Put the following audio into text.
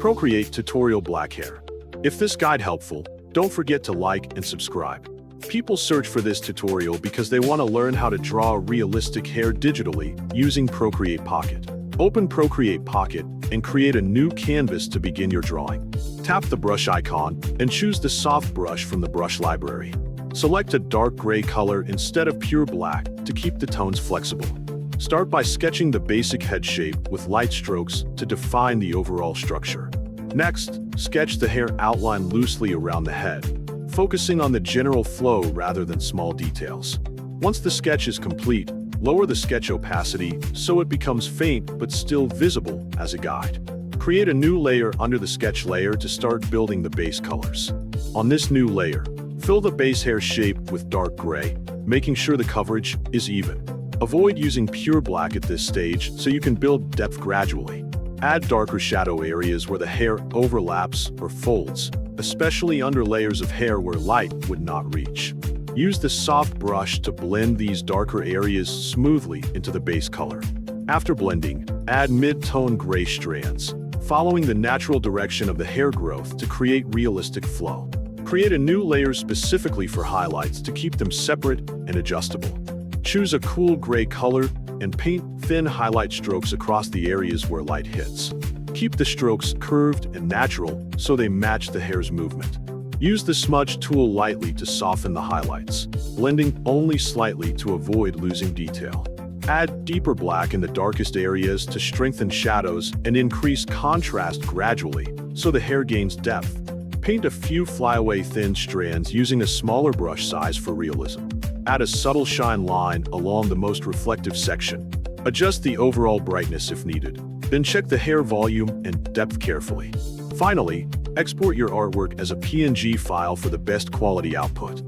Procreate Tutorial Black Hair. If this guide helpful, don't forget to like and subscribe. People search for this tutorial because they want to learn how to draw realistic hair digitally using Procreate Pocket. Open Procreate Pocket and create a new canvas to begin your drawing. Tap the brush icon and choose the soft brush from the brush library. Select a dark gray color instead of pure black to keep the tones flexible. Start by sketching the basic head shape with light strokes to define the overall structure. Next, sketch the hair outline loosely around the head, focusing on the general flow rather than small details. Once the sketch is complete, lower the sketch opacity so it becomes faint but still visible as a guide. Create a new layer under the sketch layer to start building the base colors. On this new layer, fill the base hair shape with dark gray, making sure the coverage is even. Avoid using pure black at this stage so you can build depth gradually. Add darker shadow areas where the hair overlaps or folds, especially under layers of hair where light would not reach. Use the soft brush to blend these darker areas smoothly into the base color. After blending, add mid-tone gray strands, following the natural direction of the hair growth to create realistic flow. Create a new layer specifically for highlights to keep them separate and adjustable. Choose a cool gray color and paint thin highlight strokes across the areas where light hits. Keep the strokes curved and natural so they match the hair's movement. Use the smudge tool lightly to soften the highlights, blending only slightly to avoid losing detail. Add deeper black in the darkest areas to strengthen shadows and increase contrast gradually so the hair gains depth. Paint a few flyaway thin strands using a smaller brush size for realism. Add a subtle shine line along the most reflective section. Adjust the overall brightness if needed. Then check the hair volume and depth carefully. Finally, export your artwork as a PNG file for the best quality output.